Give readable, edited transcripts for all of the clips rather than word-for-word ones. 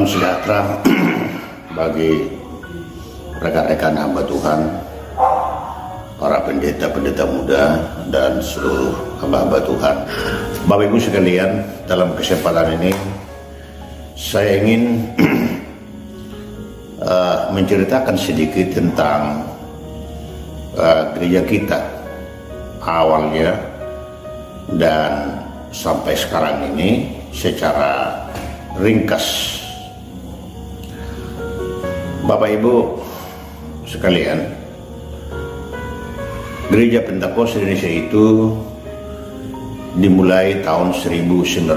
Salam sejahtera bagi rekan-rekan hamba Tuhan, para pendeta-pendeta muda, dan seluruh hamba-hamba Tuhan. Bapak Ibu sekalian, dalam kesempatan ini saya ingin menceritakan sedikit tentang gereja kita awalnya dan sampai sekarang ini secara ringkas. Bapak Ibu sekalian, Gereja Pentakosta Indonesia itu dimulai tahun 1966,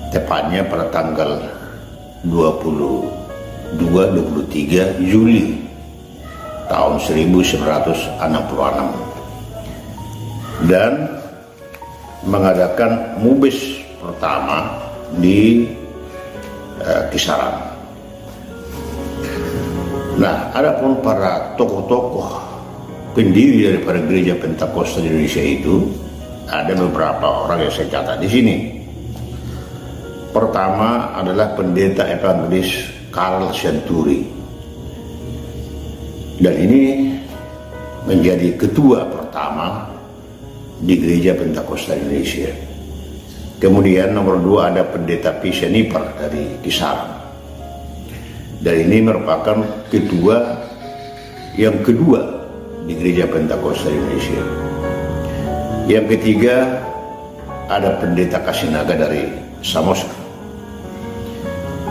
tepatnya pada tanggal 23 Juli tahun 1966, dan mengadakan mubes pertama di Kisaran. Nah, adapun para tokoh-tokoh pendiri daripada Gereja Pentakosta Indonesia itu ada beberapa orang yang saya catat di sini. Pertama adalah Pendeta Evangelis Karl Centuri, dan ini menjadi ketua pertama di Gereja Pentakosta Indonesia. Kemudian nomor 2 ada Pendeta Piseniper dari Kisaran, dan ini merupakan ketua yang kedua di Gereja Pentakosta Indonesia. Yang ketiga ada Pendeta Kasinaga dari Samosir.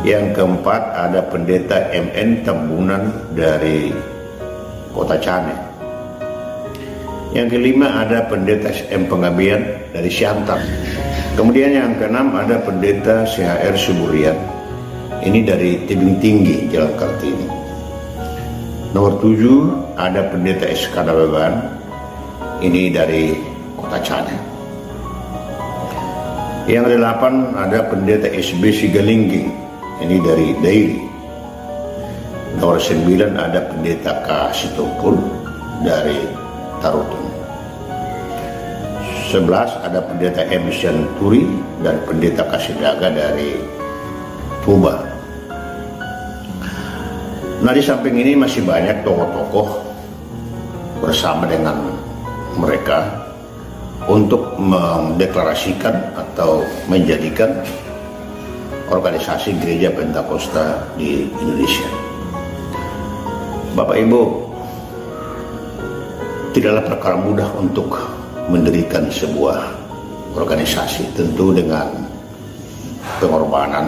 Yang keempat ada Pendeta MN Tambunan dari Kota Cane. Yang kelima ada Pendeta SM Pengabian dari Siantar. Kemudian yang keenam ada Pendeta CHR Suburian, ini dari Tebing Tinggi, Jalan Kartini. Nomor 7 ada Pendeta SK Beban, ini dari Kota Cane. Yang ke-8 ada Pendeta SB Sigalingging, ini dari Dairi. Nomor 9 ada Pendeta K Sitopul dari Tarutun. 11 ada Pendeta M Senturi dan Pendeta Kasidaga dari Tuba. Nah, di samping ini masih banyak tokoh-tokoh bersama dengan mereka untuk mendeklarasikan atau menjadikan organisasi Gereja Pentakosta di Indonesia. Bapak Ibu, tidaklah perkara mudah untuk mendirikan sebuah organisasi, tentu dengan pengorbanan,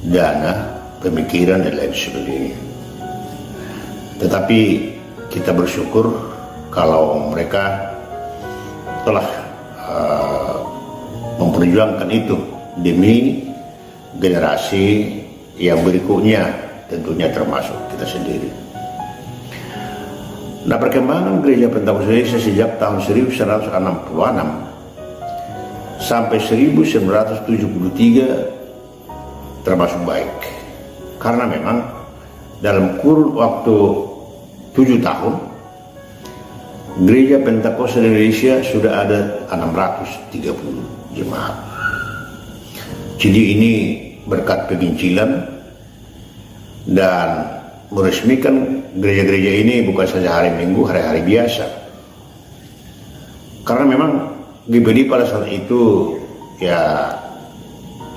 dana, pemikiran, dan lain sebagainya. Tetapi kita bersyukur kalau mereka telah memperjuangkan itu demi generasi yang berikutnya, tentunya termasuk kita sendiri. Nah, perkembangan Gereja Pentakosta Indonesia sejak tahun 1966 sampai 1973 termasuk baik, karena memang dalam kurun waktu 7 tahun Gereja Pentakosta Indonesia sudah ada 630 jemaat. Jadi ini berkat penginjilan dan meresmikan gereja-gereja ini bukan saja hari Minggu, hari-hari biasa. Karena memang GPD pada saat itu ya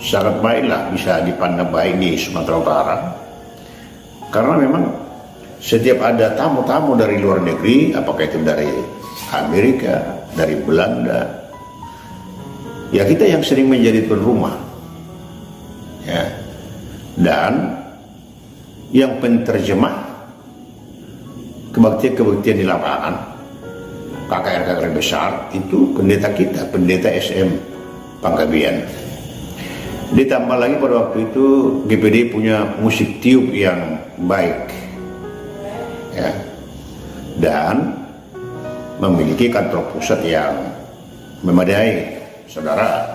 sangat baiklah, bisa dipandang baik di Sumatera Utara. Karena memang setiap ada tamu-tamu dari luar negeri, apakah itu dari Amerika, dari Belanda, ya kita yang sering menjadi tuan rumah. Ya. Dan yang penterjemah kebaktian-kebaktian di lapangan, KKR besar, itu pendeta kita, Pendeta SM Panggabian. Ditambah lagi pada waktu itu GPD punya musik tiup yang baik, ya, dan memiliki kantor pusat yang memadai. Saudara,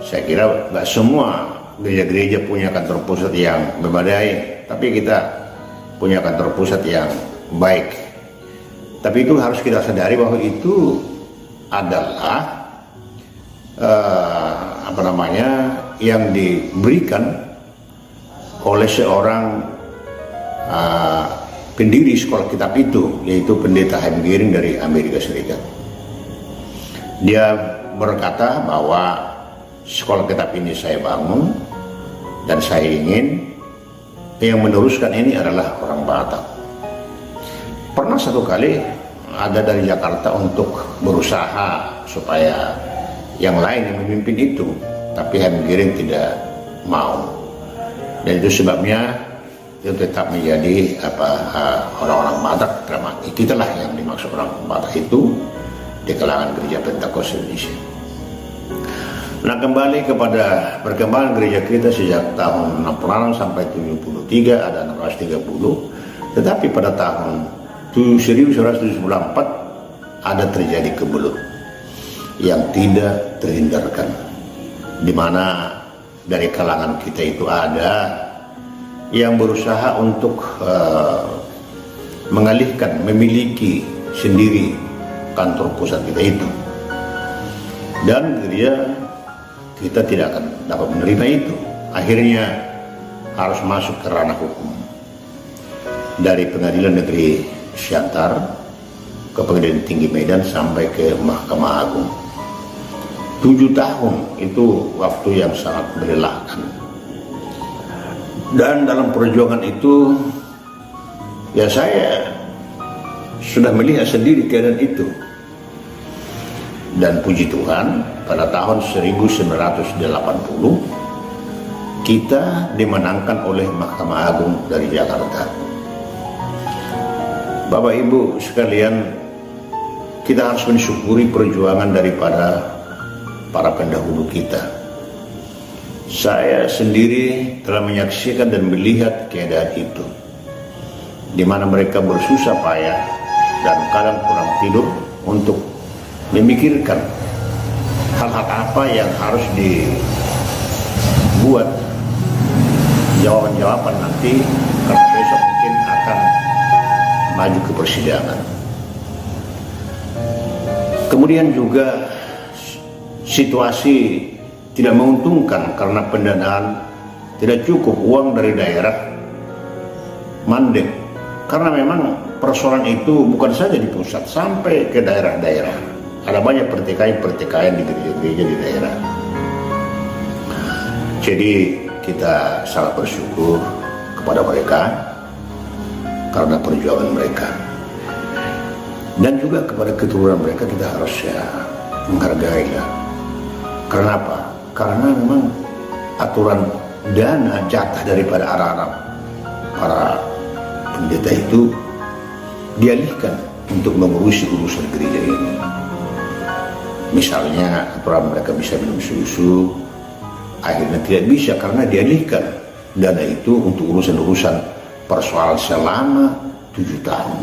saya kira nggak semua gereja-gereja punya kantor pusat yang memadai, tapi kita punya kantor pusat yang baik. Tapi itu harus kita sadari bahwa itu adalah yang diberikan oleh seorang pendiri sekolah kitab itu, yaitu pendeta Chaim Giring dari Amerika Serikat. Dia berkata bahwa sekolah kitab ini saya bangun dan saya ingin yang meneruskan ini adalah orang Batak. Pernah satu kali ada dari Jakarta untuk berusaha supaya yang lain yang memimpin itu, tapi Chaim Giring tidak mau, dan itu sebabnya itu tetap menjadi orang-orang Batak. Itulah yang dimaksud orang Batak itu di kalangan gereja Pentakosta Indonesia. Nah, kembali kepada perkembangan gereja kita sejak tahun 66 sampai 73, ada 630, tetapi pada tahun 1974 ada terjadi kebelut yang tidak terhindarkan, di mana dari kalangan kita itu ada yang berusaha untuk mengalihkan, memiliki sendiri kantor pusat kita itu, dan gereja kita tidak akan dapat menerima itu. Akhirnya harus masuk ke ranah hukum, dari Pengadilan Negeri Siantar ke Pengadilan Tinggi Medan sampai ke Mahkamah Agung. 7 tahun itu waktu yang sangat melelahkan, dan dalam perjuangan itu ya saya sudah melihat sendiri keadaan itu. Dan puji Tuhan, pada tahun 1980 kita dimenangkan oleh Mahkamah Agung dari Jakarta. Bapak Ibu sekalian, kita harus mensyukuri perjuangan daripada para pendahulu kita. Saya sendiri telah menyaksikan dan melihat keadaan itu, di mana mereka bersusah payah dan kadang kurang tidur untuk memikirkan hal-hal apa yang harus dibuat jawaban-jawaban nanti, karena besok mungkin akan maju ke persidangan. Kemudian juga situasi tidak menguntungkan karena pendanaan tidak cukup, uang dari daerah mandek, karena memang persoalan itu bukan saja di pusat, sampai ke daerah-daerah. Ada banyak pertikaian-pertikaian di gereja-gereja di daerah. Jadi kita sangat bersyukur kepada mereka karena perjuangan mereka, dan juga kepada keturunan mereka kita harus menghargai lah. Karena apa? Karena memang aturan dana jatah daripada anak-anak para pendeta itu dialihkan untuk mengurusi urusan gereja ini. Misalnya aturan mereka bisa minum susu, akhirnya tidak bisa karena dialihkan dana itu untuk urusan-urusan persoalan selama 7 tahun.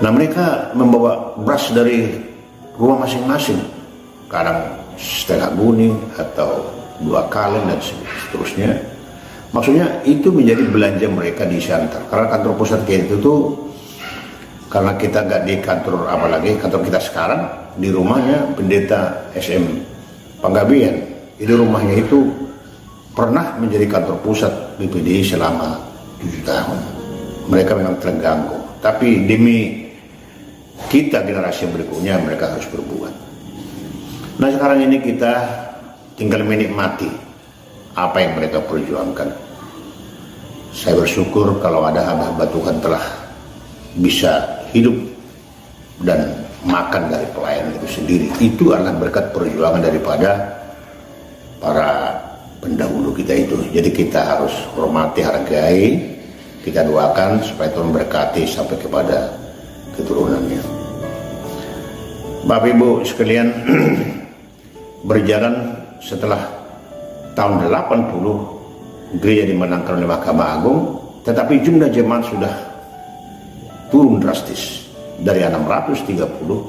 Nah, mereka membawa beras dari rumah masing-masing, kadang setengah guning atau 2 kaleng dan seterusnya. Maksudnya itu menjadi belanja mereka di Siantar, karena kantor pusat kita itu tuh, karena kita nggak di kantor, apalagi kantor kita sekarang di rumahnya pendeta SM Panggabean. Itu rumahnya itu pernah menjadi kantor pusat BPDI selama 7 tahun. Mereka memang terganggu, tapi demi kita generasi berikutnya mereka harus berbuat. Nah, sekarang ini kita tinggal menikmati apa yang mereka perjuangkan. Saya bersyukur kalau ada hamba-hamba Tuhan telah bisa hidup dan makan dari pelayanan itu sendiri. Itu adalah berkat perjuangan daripada para pendahulu kita itu. Jadi kita harus hormati, hargai, kita doakan supaya Tuhan berkati sampai kepada keturunannya. Bapak Ibu sekalian, berjalan setelah tahun 80 gereja dimenangkan oleh Mahkamah Agung, tetapi jumlah jemaat sudah turun drastis dari 630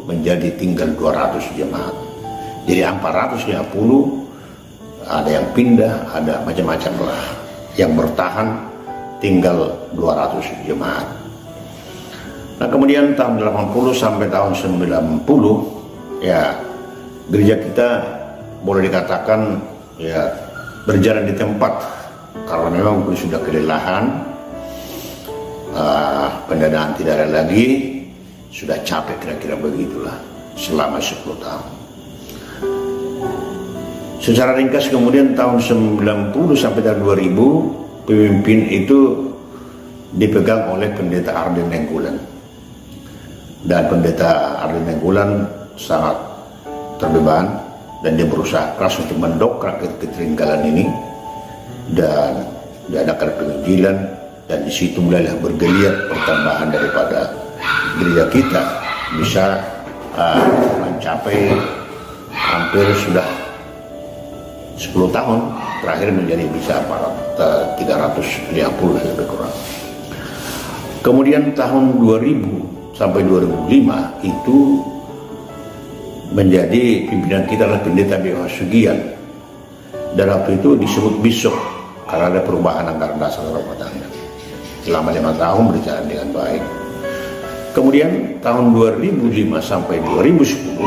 menjadi tinggal 200 jemaat. Jadi 450 ada yang pindah, ada macam-macam lah. Yang bertahan tinggal 200 jemaat. Nah, kemudian tahun 80 sampai tahun 90 ya gereja kita boleh dikatakan ya berjalan di tempat karena memang sudah kelelahan, pendanaan tidak ada lagi, sudah capek, kira-kira begitulah selama 10 tahun. Secara ringkas kemudian tahun 90 sampai tahun 2000 pemimpin itu dipegang oleh pendeta Arden Nainggolan, dan pendeta Arden Nainggolan sangat terbeban dan dia berusaha keras untuk mendokrak ketertinggalan ini dan diadakan penginjilan, dan di situ mulailah bergeliat pertambahan daripada gereja kita bisa mencapai hampir sudah 10 tahun terakhir menjadi bisa 350 lebih kurang. Kemudian tahun 2000 sampai 2005 itu menjadi pimpinan kita adalah pendeta B.O. Sugian, dan waktu itu disebut bishop karena ada perubahan anggaran dasar rumah tangga. Selama 5 tahun berjalan dengan baik. Kemudian tahun 2005 sampai 2010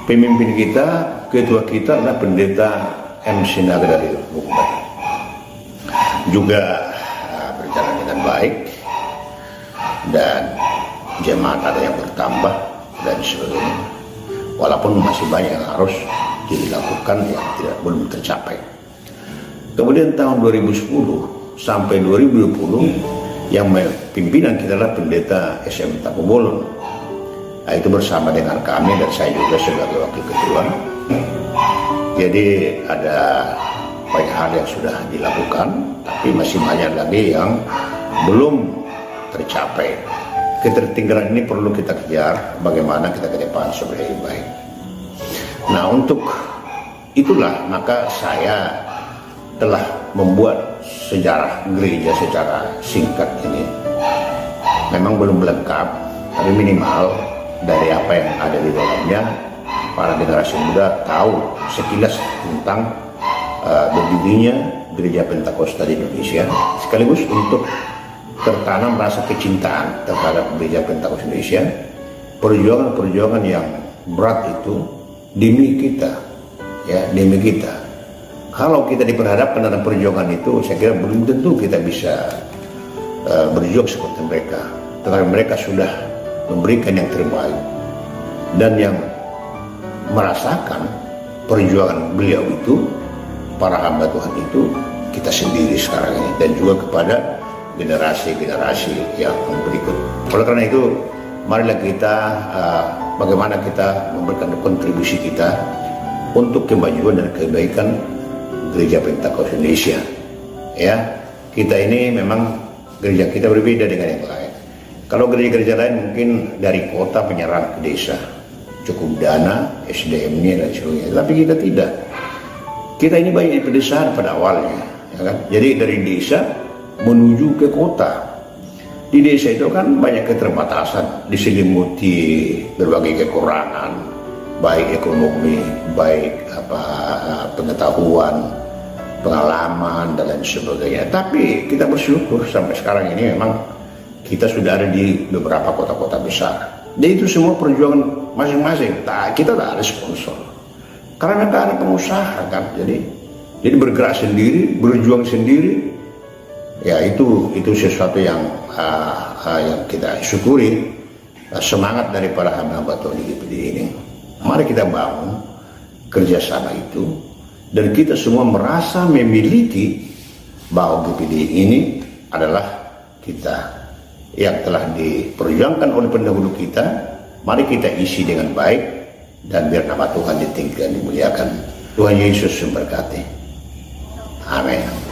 pemimpin kita, ketua kita adalah pendeta M. Sinaga dari Bukber, juga berjalan dengan baik dan jemaat ada yang bertambah dan sebagainya, walaupun masih banyak yang harus dilakukan yang belum tercapai. Kemudian tahun 2010 sampai 2020 yang pimpinan kita adalah pendeta SM Tapobolon. Nah, itu bersama dengan kami dan saya juga sebagai wakil ketua. Jadi ada banyak hal yang sudah dilakukan, tapi masih banyak lagi yang belum tercapai. Ketertinggalan ini perlu kita kejar, bagaimana kita ke depan supaya lebih baik. Nah, untuk itulah maka saya telah membuat sejarah gereja secara singkat ini. Memang belum lengkap, tapi minimal dari apa yang ada di dalamnya, para generasi muda tahu sekilas tentang berdirinya Gereja Pentakosta di Indonesia, sekaligus untuk tertanam rasa kecintaan terhadap Gereja Pentakosta Indonesia, perjuangan-perjuangan yang berat itu demi kita, ya demi kita. Kalau kita diperhadapkan dalam perjuangan itu, saya kira belum tentu kita bisa berjuang seperti mereka, tetapi mereka sudah memberikan yang terbaik, dan yang merasakan perjuangan beliau itu, para hamba Tuhan itu, kita sendiri sekarang ini, dan juga kepada generasi-generasi yang berikut. Oleh karena itu, marilah kita bagaimana kita memberikan kontribusi kita untuk kemajuan dan kebaikan Gereja Pentakosta Indonesia. Ya, kita ini memang gereja kita berbeda dengan yang lain. Kalau gereja-gereja lain mungkin dari kota penyerang ke desa, cukup dana, SDM-nya dan sebagainya. Tapi kita tidak. Kita ini banyak di pedesaan pada awalnya, ya kan? Jadi dari desa menuju ke kota. Di desa itu kan banyak keterbatasan, diselimuti berbagai kekurangan, baik ekonomi, baik pengetahuan, pengalaman dan lain sebagainya. Tapi kita bersyukur sampai sekarang ini memang kita sudah ada di beberapa kota-kota besar. Dan itu semua perjuangan masing-masing. Kita tak ada sponsor, karena tak ada pengusaha kan. Jadi bergerak sendiri, berjuang sendiri. Ya itu sesuatu yang kita syukuri, semangat dari para hamba Tuhan di GPD ini. Mari kita bangun kerjasama itu, dan kita semua merasa memiliki bahwa GPD ini adalah kita yang telah diperjuangkan oleh pendahulu kita. Mari kita isi dengan baik, dan biar nama Tuhan ditinggikan, dimuliakan. Tuhan Yesus memberkati. Amin.